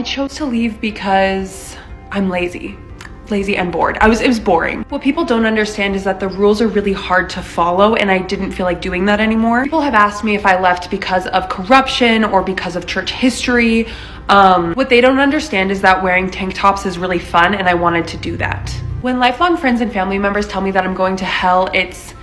chose to leave because I'm lazy and bored. It was boring. What people don't understand is that the rules are really hard to follow, and I didn't feel like doing that anymore. People have asked me if I left because of corruption or because of church history. What they don't understand is that wearing tank tops is really fun, and I wanted to do that. When lifelong friends and family members tell me that I'm going to hell, it's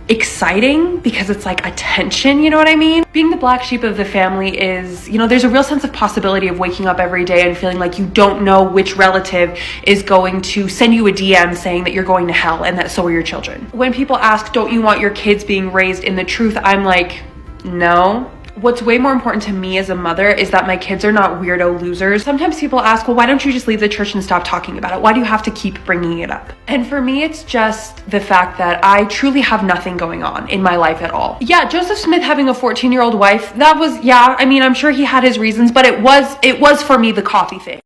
exciting because it's like attention, you know what I mean? Being the black sheep of the family is, there's a real sense of possibility of waking up every day and feeling like you don't know which relative is going to send you a DM saying that you're going to hell and that so are your children. When people ask, don't you want your kids being raised in the truth? I'm like, no. What's way more important to me as a mother is that my kids are not weirdo losers. Sometimes people ask, well, why don't you just leave the church and stop talking about it? Why do you have to keep bringing it up? And for me, it's just the fact that I truly have nothing going on in my life at all. Yeah, Joseph Smith having a 14-year-old wife, that was, I'm sure he had his reasons, but it was for me the coffee thing.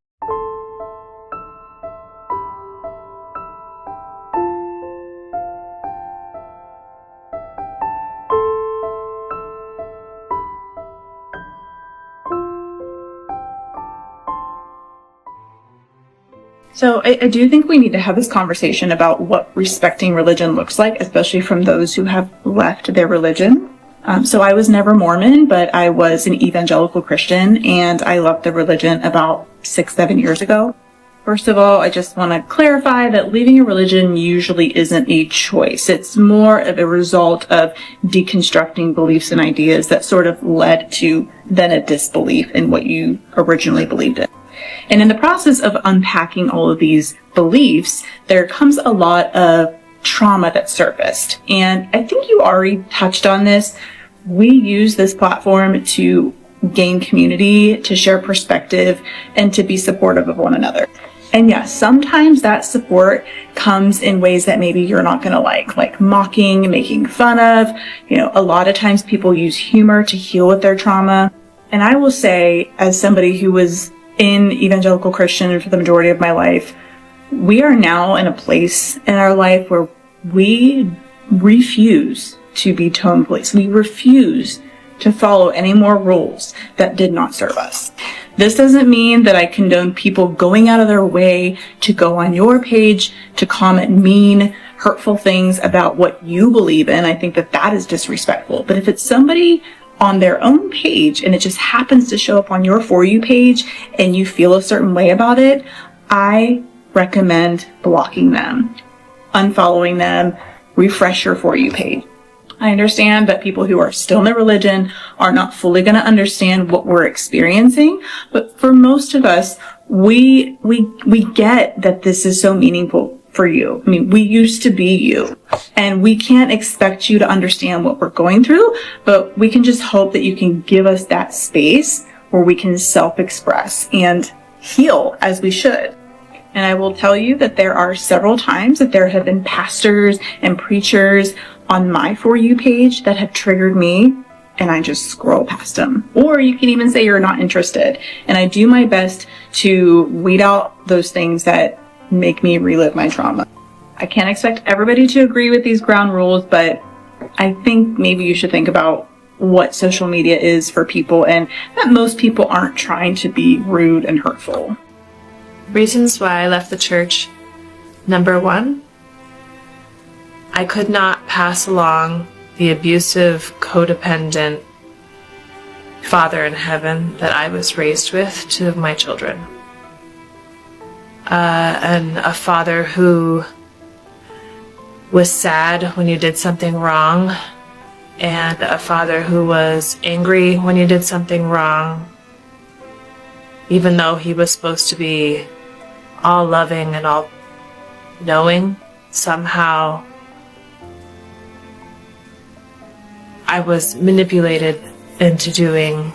So I do think we need to have this conversation about what respecting religion looks like, especially from those who have left their religion. So I was never Mormon, but I was an evangelical Christian, and I left the religion about 6-7 years ago. First of all, I just want to clarify that leaving a religion usually isn't a choice. It's more of a result of deconstructing beliefs and ideas that sort of led to then a disbelief in what you originally believed in. And in the process of unpacking all of these beliefs, there comes a lot of trauma that surfaced. And I think you already touched on this. We use this platform to gain community, to share perspective, and to be supportive of one another. And yes, sometimes that support comes in ways that maybe you're not going to like mocking, making fun of. A lot of times people use humor to heal with their trauma. And I will say, as somebody who was in evangelical Christian for the majority of my life, we are now in a place in our life where we refuse to be tone police. We refuse to follow any more rules that did not serve us. This doesn't mean that I condone people going out of their way to go on your page to comment mean, hurtful things about what you believe in. I think that is disrespectful. But if it's somebody on their own page and it just happens to show up on your For You page and you feel a certain way about it, I recommend blocking them, unfollowing them, refresh your For You page. I understand that people who are still in their religion are not fully going to understand what we're experiencing, but for most of us, we get that this is so meaningful for you. We used to be you, and we can't expect you to understand what we're going through, but we can just hope that you can give us that space where we can self-express and heal as we should. And I will tell you that there are several times that there have been pastors and preachers on my For You page that have triggered me, and I just scroll past them. Or you can even say you're not interested. And I do my best to weed out those things that make me relive my trauma. I can't expect everybody to agree with these ground rules, but I think maybe you should think about what social media is for people and that most people aren't trying to be rude and hurtful. Reasons why I left the church. Number 1, I could not pass along the abusive, codependent Father in heaven that I was raised with to my children. And a father who was sad when you did something wrong, and a father who was angry when you did something wrong, even though he was supposed to be all loving and all knowing. Somehow I was manipulated into doing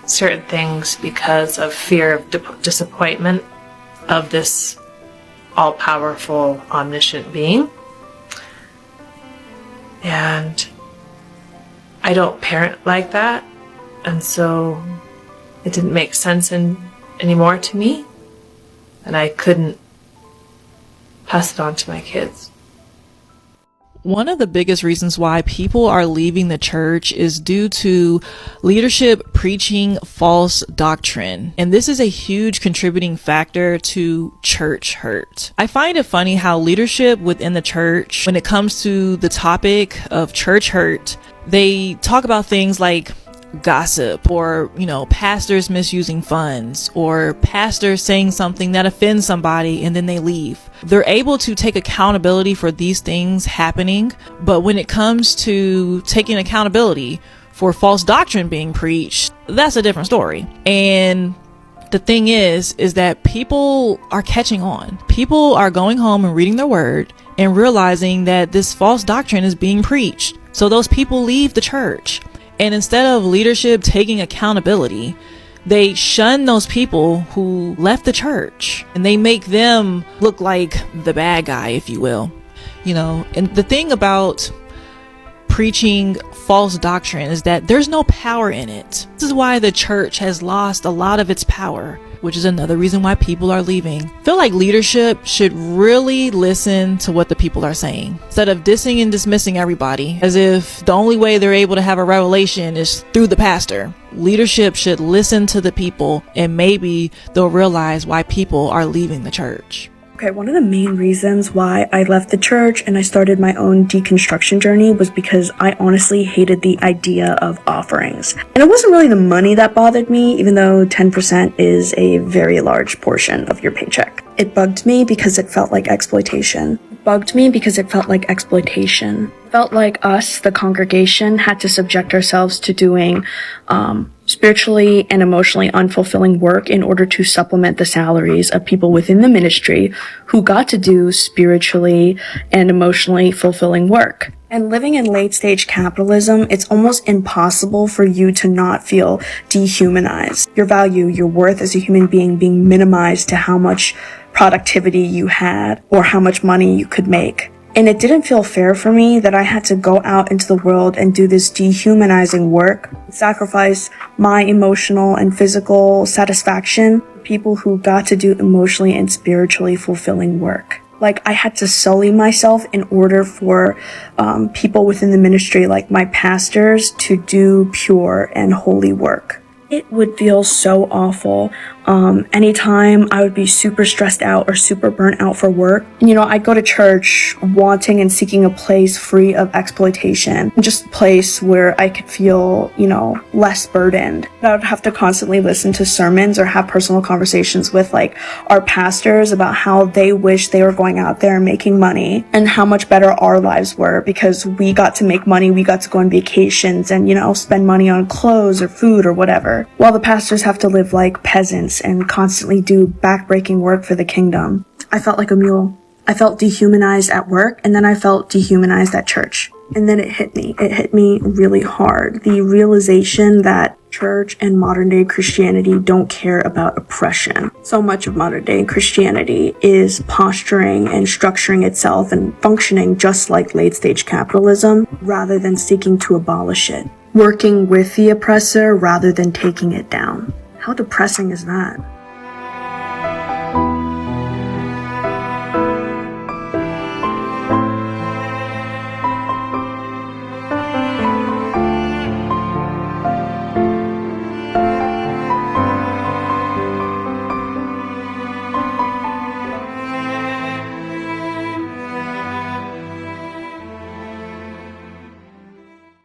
certain things because of fear of disappointment of this all-powerful, omniscient being. And I don't parent like that, and so it didn't make sense anymore to me, and I couldn't pass it on to my kids. One of the biggest reasons why people are leaving the church is due to leadership preaching false doctrine. And this is a huge contributing factor to church hurt. I find it funny how leadership within the church, when it comes to the topic of church hurt, they talk about things like gossip or, pastors misusing funds or pastors saying something that offends somebody and then they leave. They're able to take accountability for these things happening. But when it comes to taking accountability for false doctrine being preached, that's a different story. And the thing is that people are catching on. People are going home and reading their word and realizing that this false doctrine is being preached. So those people leave the church. And instead of leadership taking accountability, they shun those people who left the church and they make them look like the bad guy, if you will. And the thing about preaching false doctrine is that there's no power in it. This is why the church has lost a lot of its power, which is another reason why people are leaving. I feel like leadership should really listen to what the people are saying instead of dissing and dismissing everybody as if the only way they're able to have a revelation is through the pastor. Leadership should listen to the people and maybe they'll realize why people are leaving the church. Okay, one of the main reasons why I left the church and I started my own deconstruction journey was because I honestly hated the idea of offerings. And it wasn't really the money that bothered me, even though 10% is a very large portion of your paycheck. It bugged me because it felt like exploitation. Felt like us, the congregation, had to subject ourselves to doing spiritually and emotionally unfulfilling work in order to supplement the salaries of people within the ministry who got to do spiritually and emotionally fulfilling work. And living in late-stage capitalism, it's almost impossible for you to not feel dehumanized. Your value, your worth as a human being being minimized to how much productivity you had or how much money you could make. And it didn't feel fair for me that I had to go out into the world and do this dehumanizing work, sacrifice my emotional and physical satisfaction for people who got to do emotionally and spiritually fulfilling work. Like, I had to sully myself in order for people within the ministry, like my pastors, to do pure and holy work. It would feel so awful. Anytime I would be super stressed out or super burnt out for work. I'd go to church wanting and seeking a place free of exploitation, just a place where I could feel, less burdened. I would have to constantly listen to sermons or have personal conversations with our pastors about how they wish they were going out there and making money and how much better our lives were because we got to make money, we got to go on vacations and, spend money on clothes or food or whatever, while the pastors have to live like peasants and constantly do backbreaking work for the kingdom. I felt like a mule. I felt dehumanized at work, and then I felt dehumanized at church. And then it hit me. It hit me really hard. The realization that church and modern day Christianity don't care about oppression. So much of modern day Christianity is posturing and structuring itself and functioning just like late stage capitalism rather than seeking to abolish it. Working with the oppressor rather than taking it down. How depressing is that?